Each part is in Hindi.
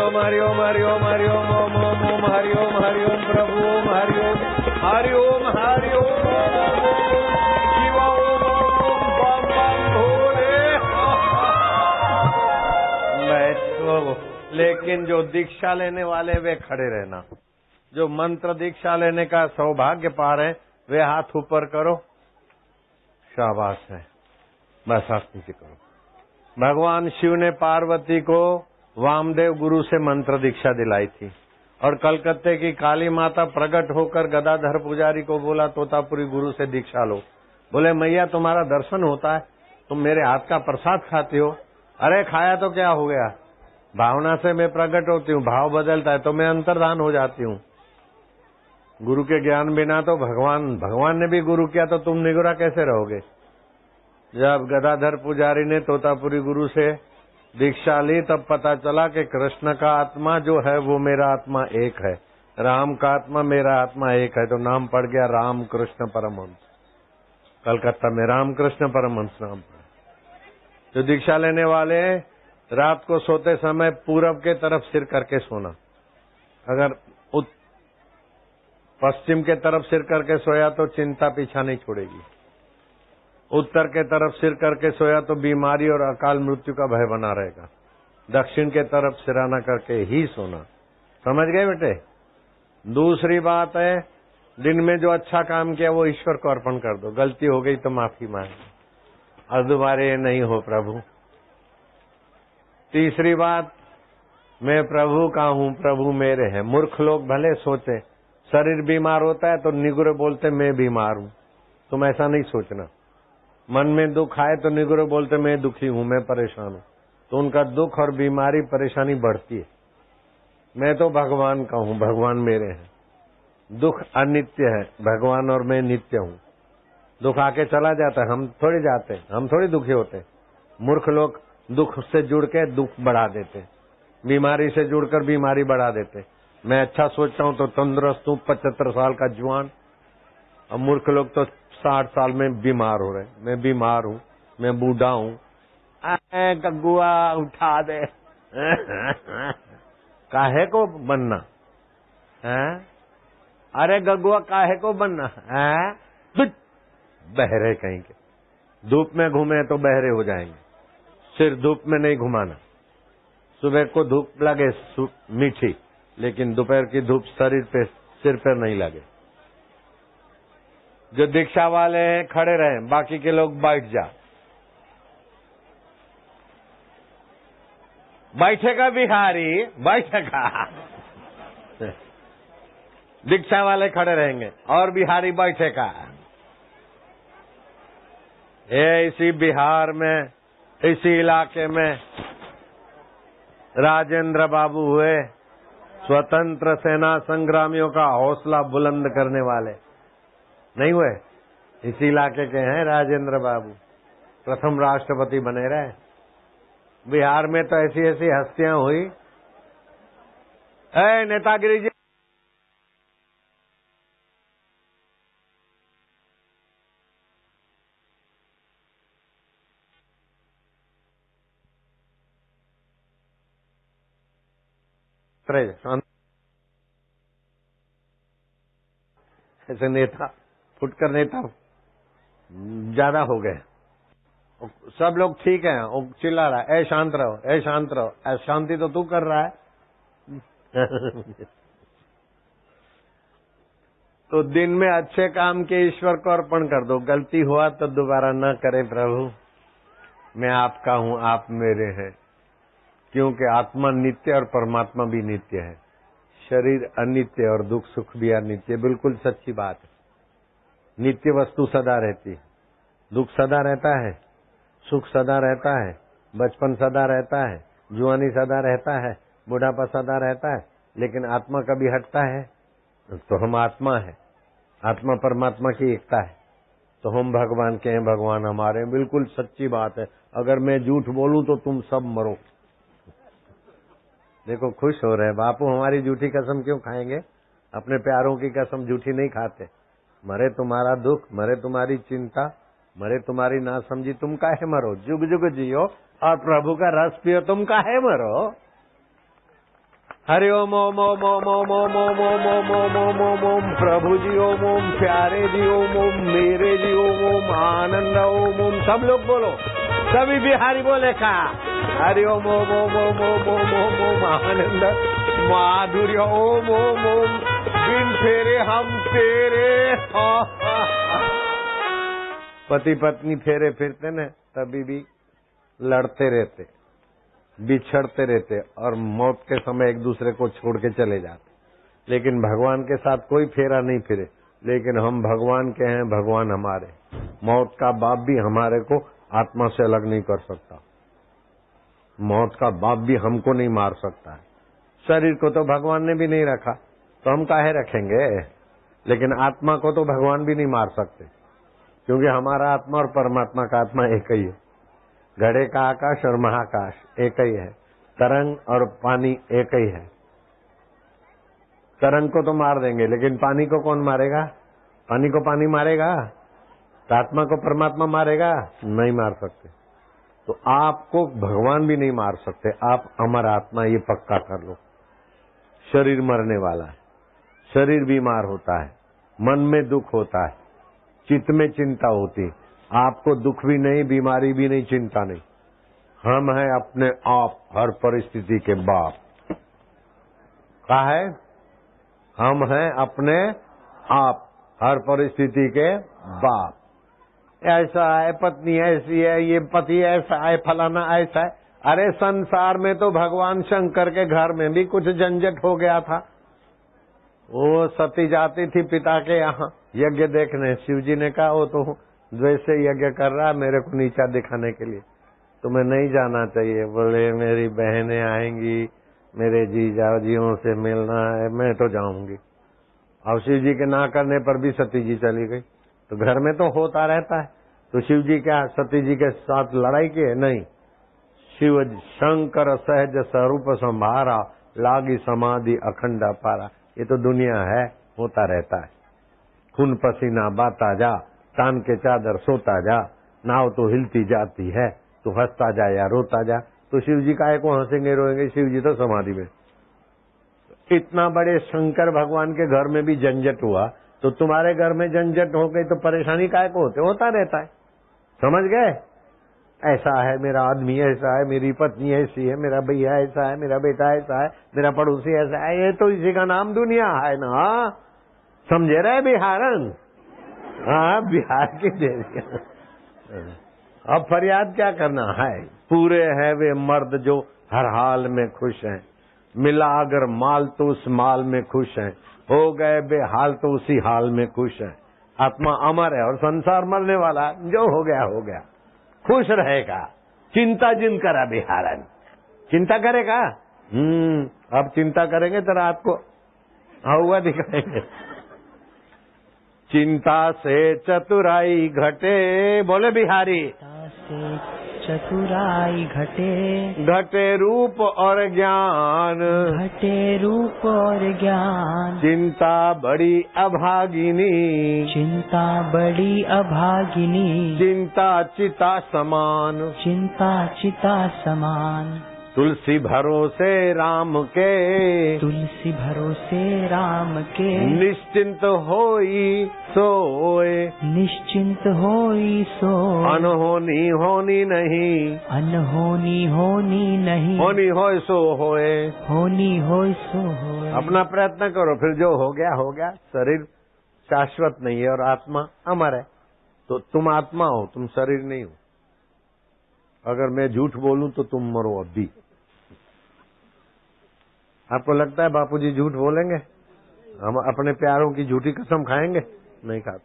ओम हरि ओम हरि ओम हरि ओम ओम ओम ओम हरि ओम प्रभु ओम हरि ओम हरि ओम हरि ओम शिवा ओम ओम बम बम भोले। बैठो, लेकिन जो दीक्षा लेने वाले वे खड़े रहना। जो मंत्र दीक्षा लेने का सौभाग्य पा रहे वे हाथ ऊपर करो। शाबाश है, बस हाथ नीचे करो। भगवान शिव ने पार्वती को वामदेव गुरु से मंत्र दीक्षा दिलाई थी और कलकत्ते की काली माता प्रकट होकर गदाधर पुजारी को बोला तोतापुरी गुरु से दीक्षा लो। बोले मैया तुम्हारा दर्शन होता है, तुम मेरे हाथ का प्रसाद खाती हो। अरे खाया तो क्या हो गया, भावना से मैं प्रकट होती हूँ, भाव बदलता है तो मैं अंतर्धान हो जाती हूँ। गुरु के ज्ञान बिना तो भगवान ने भी गुरु किया तो तुम निगुरा कैसे रहोगे। जब गदाधर पुजारी ने तोतापुरी गुरु से दीक्षा ली तब पता चला कि कृष्ण का आत्मा जो है वो मेरा आत्मा एक है, राम का आत्मा मेरा आत्मा एक है। तो नाम पड़ गया राम कृष्ण परमहंस। कलकत्ता में रामकृष्ण परमहंस नाम पड़ा। जो दीक्षा लेने वाले रात को सोते समय पूरब के तरफ सिर करके सोना। अगर पश्चिम के तरफ सिर करके सोया तो चिंता पीछा नहीं छोड़ेगी। उत्तर के तरफ सिर करके सोया तो बीमारी और अकाल मृत्यु का भय बना रहेगा। दक्षिण के तरफ सिराना करके ही सोना। समझ गए बेटे। दूसरी बात है, दिन में जो अच्छा काम किया वो ईश्वर को अर्पण कर दो। गलती हो गई तो माफी मांगे और दोबारा ये नहीं हो प्रभु। तीसरी बात, मैं प्रभु का हूँ, प्रभु मेरे हैं। मूर्ख लोग भले सोचे, शरीर बीमार होता है तो निगुरे बोलते मैं बीमार हूँ। तुम ऐसा नहीं सोचना। मन में दुख आए तो निगुरे बोलते मैं दुखी हूँ, मैं परेशान हूँ। तो उनका दुख और बीमारी परेशानी बढ़ती है। मैं तो भगवान का हूँ, भगवान मेरे हैं। दुख अनित्य है, भगवान और मैं नित्य हूँ। दुख आके चला जाता है, हम थोड़ी जाते हैं, हम थोड़ी दुखी होते हैं। मूर्ख लोग दुख से जुड़ के दुख बढ़ा देते, बीमारी से जुड़कर बीमारी बढ़ा देते। मैं अच्छा सोचता हूँ तो तंदुरुस्त हूँ, 75 साल का जवान। अब मूर्ख लोग तो 60 साल में बीमार हो रहे। मैं बीमार हूँ, मैं बूढ़ा हूँ। गग्गुआ उठा दे। काहे को बनना है? अरे गग्गुआ काहे को बनना है? बहरे कहीं के। धूप में घूमे तो बहरे हो जाएंगे। सिर धूप में नहीं घुमाना। सुबह को धूप लगे मीठी, लेकिन दोपहर की धूप शरीर पे सिर पर नहीं लगे। जो दीक्षा वाले हैं खड़े रहे, बाकी के लोग बैठ जा। बैठेगा बिहारी, बैठेगा। दीक्षा वाले खड़े रहेंगे और बिहारी बैठेगा। इसी बिहार में, इसी इलाके में राजेंद्र बाबू हुए, स्वतंत्र सेना संग्रामियों का हौसला बुलंद करने वाले। नहीं हुए? इसी इलाके के हैं राजेंद्र बाबू, प्रथम राष्ट्रपति बने रहे। बिहार में तो ऐसी ऐसी हस्तियां हुई। नेतागिरी जी, ऐसे नेता फुटकर नेता ज्यादा हो गए। सब लोग ठीक है, वो चिल्ला रहा है, शांत रहो, शांत रहो। शांति तो तू कर रहा है। तो दिन में अच्छे काम के ईश्वर को अर्पण कर दो। गलती हुआ तो दोबारा न करे प्रभु। मैं आपका हूँ, आप मेरे हैं। क्योंकि आत्मा नित्य और परमात्मा भी नित्य है। शरीर अनित्य और दुख सुख भी अनित्य। बिल्कुल सच्ची बात है। नित्य वस्तु सदा रहती है, दुख सदा रहता है, सुख सदा रहता है, बचपन सदा रहता है, जुआनी सदा रहता है, बुढ़ापा सदा रहता है। लेकिन आत्मा कभी हटता है? तो हम आत्मा है, आत्मा परमात्मा की एकता है। तो हम भगवान के हैं, भगवान हमारे हैं। बिल्कुल सच्ची बात है। अगर मैं झूठ बोलूं तो तुम सब मरो। देखो खुश हो रहे बापू, हमारी झूठी कसम क्यों खाएंगे? अपने प्यारों की कसम झूठी नहीं खाते। मरे तुम्हारा दुख, मरे तुम्हारी चिंता, मरे तुम्हारी ना समझी, तुम काहे मरो? जुग जुग जियो और प्रभु का रस पियो, तुम काहे मरो? हरि ओम ओम ओम ओम ओम ओम ओम ओम ओम ओम ओम ओम ओम प्रभु जी ओम ओम प्यारे जी ओम ओम मेरे जी ओम ओम आनंद ओम ओम। सब लोग बोलो, सभी बिहारी बोले का हरि ओम ओम ओम ओम ओम ओम ओम ओम आनंद माधुर्य ओम ओम ओम बिन फेरे हम तेरे। पति पत्नी फेरे फिरते न तभी भी लड़ते रहते, बिछड़ते रहते और मौत के समय एक दूसरे को छोड़ के चले जाते। लेकिन भगवान के साथ कोई फेरा नहीं फिरे, लेकिन हम भगवान के हैं, भगवान हमारे। मौत का बाप भी हमारे को आत्मा से अलग नहीं कर सकता, मौत का बाप भी हमको नहीं मार सकता है। शरीर को तो भगवान ने भी नहीं रखा, तो हम काहे रखेंगे। लेकिन आत्मा को तो भगवान भी नहीं मार सकते, क्योंकि हमारा आत्मा और परमात्मा का आत्मा एक ही है। घड़े का आकाश और महाकाश एक ही है, तरंग और पानी एक ही है। तरंग को तो मार देंगे, लेकिन पानी को कौन मारेगा? पानी को पानी मारेगा? तो आत्मा को परमात्मा मारेगा? नहीं मार सकते। तो आपको भगवान भी नहीं मार सकते, आप अमर आत्मा, ये पक्का कर लो। शरीर मरने वाला है, शरीर बीमार होता है, मन में दुख होता है, चित्त में चिंता होती है। आपको दुख भी नहीं, बीमारी भी नहीं, चिंता नहीं। हम हैं अपने आप हर परिस्थिति के बाप। क्या है? हम हैं अपने आप हर परिस्थिति के बाप। ऐसा है, पत्नी ऐसी है, ये पति ऐसा है, फलाना ऐसा है। अरे संसार में तो भगवान शंकर के घर में भी कुछ झंझट हो गया था। वो सती जाती थी पिता के यहाँ यज्ञ देखने। शिव जी ने कहा वो तो द्वेष से यज्ञ कर रहा, मेरे को नीचा दिखाने के लिए, तुम्हें नहीं जाना चाहिए। बोले मेरी बहनें आएंगी, मेरे जीजा जियों से मिलना है, मैं तो जाऊंगी। अब शिव जी के ना करने पर भी सती जी चली गई। तो घर में तो होता रहता है, तो शिव जी क्या सती जी के साथ लड़ाई की? नहीं। शिव शंकर सहज स्वरूप संभारा, लागी समाधि अखंड पारा। ये तो दुनिया है, होता रहता है। खून पसीना बाता जा, तान के चादर सोता जा, नाव तो हिलती जाती है, तो हंसता जा या रोता जा। तो शिव जी काहे को हंसेंगे रोएंगे? शिव जी तो समाधि में। इतना बड़े शंकर भगवान के घर में भी झंझट हुआ, तो तुम्हारे घर में झंझट हो गई तो परेशानी काहे को होता रहता है। समझ गए? ऐसा है, मेरा आदमी ऐसा है, मेरी पत्नी ऐसी है, मेरा भैया ऐसा है, मेरा बेटा ऐसा है, मेरा पड़ोसी ऐसा है। ये तो इसी का नाम दुनिया है ना। समझे रहे बिहारन? हाँ, बिहार की देवी। अब फरियाद क्या करना है? पूरे हैं वे मर्द जो हर हाल में खुश हैं, मिला अगर माल तो उस माल में खुश हैं, हो गए बेहाल तो उसी हाल में खुश हैं। आत्मा अमर है और संसार मरने वाला, जो हो गया हो गया, खुश रहेगा। चिंता जिन करा बिहारन, चिंता करेगा। अब चिंता करेंगे तो रात को हुआ दिखाएंगे। चिंता से चतुराई घटे, बोले बिहारी। से चतुराई घटे, घटे रूप और ज्ञान, घटे रूप और ज्ञान। चिंता बड़ी अभागिनी, चिंता बड़ी अभागिनी। चिंता चिता समान, चिंता चिता समान। तुलसी भरोसे राम के, तुलसी भरोसे राम के। निश्चिंत होई सोए, निश्चिंत होई सो। अनहोनी होनी नहीं, अनहोनी होनी नहीं। होनी होए सो होए। होनी होई सो होए। अपना प्रयत्न करो, फिर जो हो गया हो गया। शरीर शाश्वत नहीं है और आत्मा अमर है। तो तुम आत्मा हो, तुम शरीर नहीं हो। अगर मैं झूठ बोलूं तो तुम मरो अब भी। आपको लगता है बापूजी झूठ बोलेंगे? हम अपने प्यारों की झूठी कसम खाएंगे? नहीं खाते।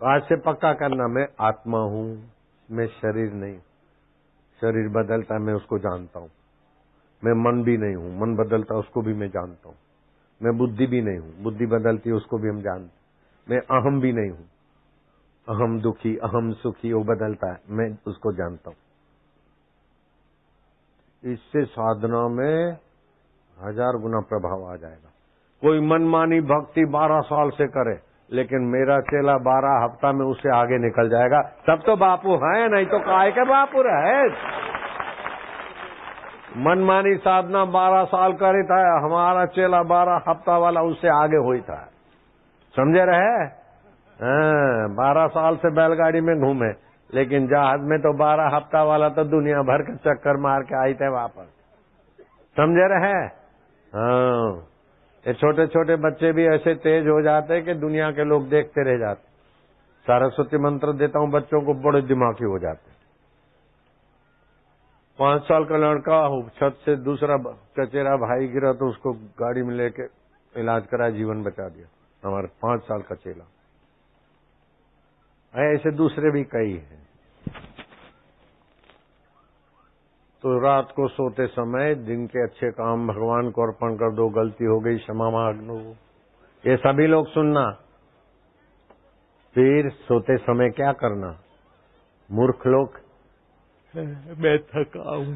तो आज से पक्का करना, मैं आत्मा हूं, मैं शरीर नहीं। शरीर बदलता है, मैं उसको जानता हूं। मैं मन भी नहीं हूं, मन बदलता है, उसको भी मैं जानता हूं। मैं बुद्धि भी नहीं हूं, बुद्धि बदलती है, उसको भी हम जानते। मैं अहम भी नहीं हूं, अहम दुखी, अहम सुखी, वो बदलता है, मैं उसको जानता हूं। इससे साधना में 1000 गुना प्रभाव आ जाएगा। कोई मनमानी भक्ति 12 साल से करे, लेकिन मेरा चेला 12 हफ्ता में उससे आगे निकल जाएगा। तब तो बापू है, नहीं तो काय के बापू रहे। मनमानी साधना 12 साल करे था, हमारा चेला 12 हफ्ता वाला उससे आगे हुई था। समझे रहे? 12 साल से बैलगाड़ी में घूमे, लेकिन जहाज में तो 12 हफ्ता वाला तो दुनिया भर के चक्कर मार के आई थे वापस। समझे रहे? हाँ, ये छोटे छोटे बच्चे भी ऐसे तेज हो जाते कि दुनिया के लोग देखते रह जाते। सरस्वती मंत्र देता हूँ बच्चों को, बड़े दिमागी हो जाते। 5 साल का लड़का छत से दूसरा चचेरा भाई गिरा तो उसको गाड़ी में लेके इलाज करा, जीवन बचा दिया। हमारे 5 साल का चेला। ऐसे दूसरे भी कई हैं। तो रात को सोते समय दिन के अच्छे काम भगवान को अर्पण कर दो, गलती हो गई क्षमा मांग लो, ये सभी लोग सुनना। फिर सोते समय क्या करना? मूर्ख लोग, मैं थका हूं,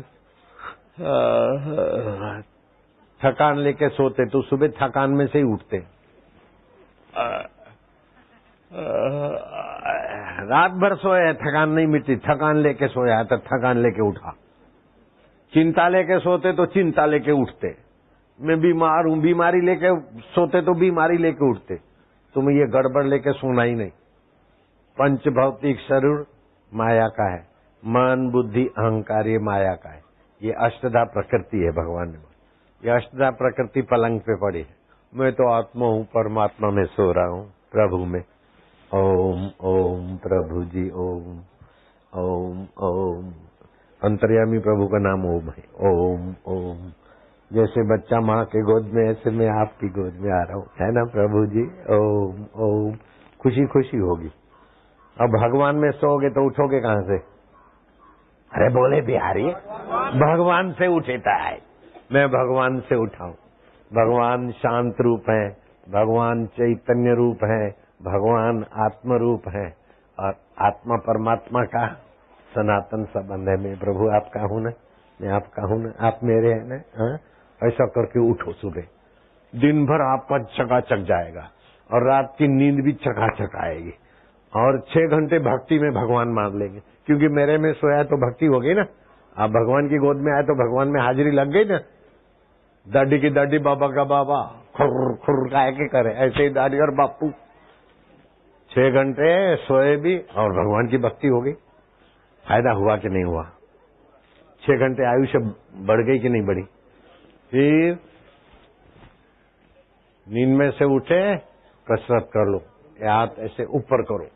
थकान लेके सोते तो सुबह थकान में से ही उठते। रात भर सोया, थकान नहीं मिटती, थकान लेके सोया तो थकान लेके उठा। चिंता लेके सोते तो चिंता लेके उठते। मैं बीमार हूं, बीमारी लेके सोते तो बीमारी लेके उठते। तुम्हें ये गड़बड़ लेके सोना ही नहीं। पंच भौतिक शरीर माया का है, मन बुद्धि अहंकार ये माया का है। ये अष्टधा प्रकृति है भगवान ने। ये अष्टधा प्रकृति पलंग पे पड़ी है। मैं तो आत्मा हूं, परमात्मा में सो रहा हूं, प्रभु में। ओम ओम प्रभु जी ओम ओम ओम। अंतर्यामी प्रभु का नाम ओम है। ओम ओम। जैसे बच्चा माँ के गोद में, ऐसे मैं आपकी गोद में आ रहा हूँ, है ना प्रभु जी? ओम ओम। खुशी खुशी होगी। अब भगवान में सोओगे तो उठोगे कहाँ से? अरे बोले बिहारी, भगवान से उठेता है। मैं भगवान से उठाऊं। भगवान शांत रूप है, भगवान चैतन्य रूप है, भगवान आत्म रूप है, और आत्मा परमात्मा का सनातन संबंध है। मैं प्रभु आपका हूं ना, मैं आपका हूं ना, आप मेरे हैं ना। ऐसा करके उठो। सुबह दिन भर आपका चकाचक जाएगा और रात की नींद भी चकाचक आएगी। और 6 घंटे भक्ति में भगवान मान लेंगे, क्योंकि मेरे में सोया तो भक्ति हो गई ना। आप भगवान की गोद में आए तो भगवान में हाजिरी लग गई ना। दादी की दादी, बाबा का बाबा, खुर खुर गाय के करे, ऐसे ही दादी और बापू। 6 घंटे सोए भी और भगवान की भक्ति हो गई। फायदा हुआ कि नहीं हुआ? 6 घंटे आयुष्य बढ़ गई कि नहीं बढ़ी? फिर नींद में से उठे, कसरत कर लो। हाथ ऐसे ऊपर करो,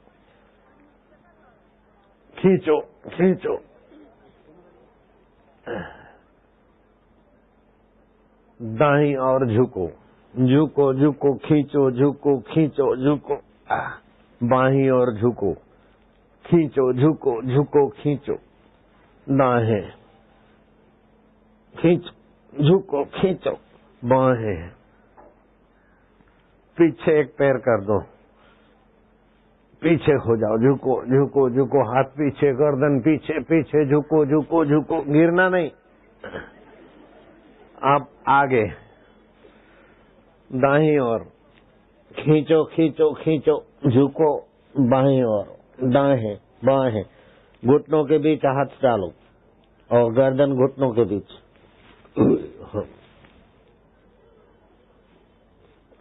खींचो खींचो, दाईं और झुको, झुको झुको, खींचो झुको, खींचो झुको, बाईं और झुको, खींचो झुको, झुको खींचो, दाएं, खींचो झुको, खींचो, बाएं, पीछे एक पैर कर दो, पीछे हो जाओ, झुको झुको झुको, हाथ पीछे, गर्दन पीछे, पीछे झुको झुको झुको, गिरना नहीं। आप आगे, दाहिनी ओर, खींचो खींचो खींचो, झुको, बाएं ओर, दाएं बाएं, घुटनों के बीच हाथ डालो और गर्दन घुटनों के बीच,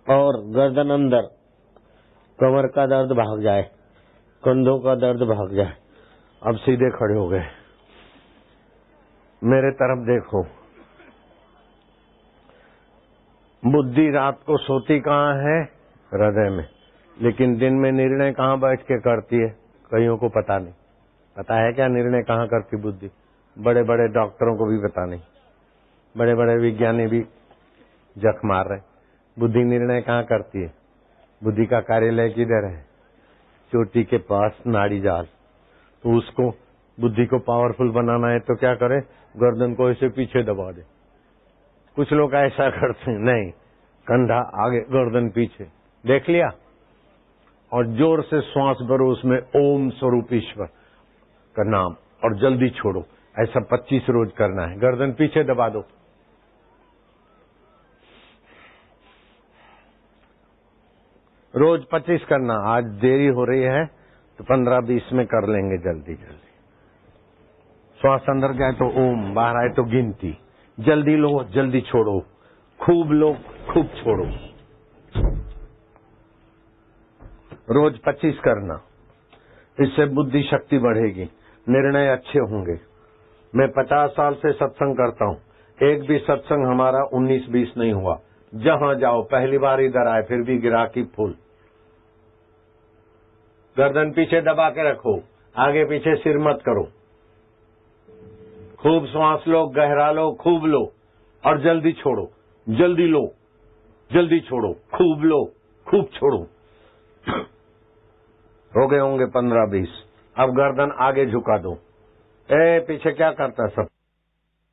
और गर्दन अंदर, कमर का दर्द भाग जाए, कंधों का दर्द भाग जाए। अब सीधे खड़े हो गए, मेरे तरफ देखो। बुद्धि रात को सोती कहाँ है? हृदय में। लेकिन दिन में निर्णय कहाँ बैठ के करती है? कईयों को पता नहीं। पता है क्या निर्णय कहाँ करती बुद्धि? बड़े बड़े डॉक्टरों को भी पता नहीं, बड़े बड़े विज्ञानी भी जख मार रहे। बुद्धि निर्णय कहाँ करती है? बुद्धि का कार्यालय किधर है? चोटी के पास नाड़ी जाल। तो उसको, बुद्धि को पावरफुल बनाना है तो क्या करे? गर्दन को ऐसे पीछे दबा दे। कुछ लोग ऐसा करते हैं, नहीं, कंधा आगे, गर्दन पीछे। देख लिया? और जोर से श्वास भरो, उसमें ओम स्वरूप ईश्वर का नाम, और जल्दी छोड़ो। ऐसा 25 रोज करना है। गर्दन पीछे दबा दो। रोज 25 करना। आज देरी हो रही है तो 15-20 में कर लेंगे जल्दी जल्दी। श्वास अंदर जाए तो ओम, बाहर आए तो गिनती। जल्दी लो, जल्दी छोड़ो, खूब लो, खूब छोड़ो। रोज 25 करना, इससे बुद्धि शक्ति बढ़ेगी, निर्णय अच्छे होंगे। मैं 50 साल से सत्संग करता हूँ, एक भी सत्संग हमारा 19-20 नहीं हुआ। जहां जाओ, पहली बार इधर आए फिर भी गिराकी फुल। गर्दन पीछे दबा के रखो, आगे पीछे सिर मत करो। खूब श्वास लो, गहरा लो, खूब लो और जल्दी छोड़ो। जल्दी लो, जल्दी छोड़ो, खूब लो, खूब छोड़ो। हो गए होंगे 15-20। अब गर्दन आगे झुका दो। पीछे क्या करता है सब?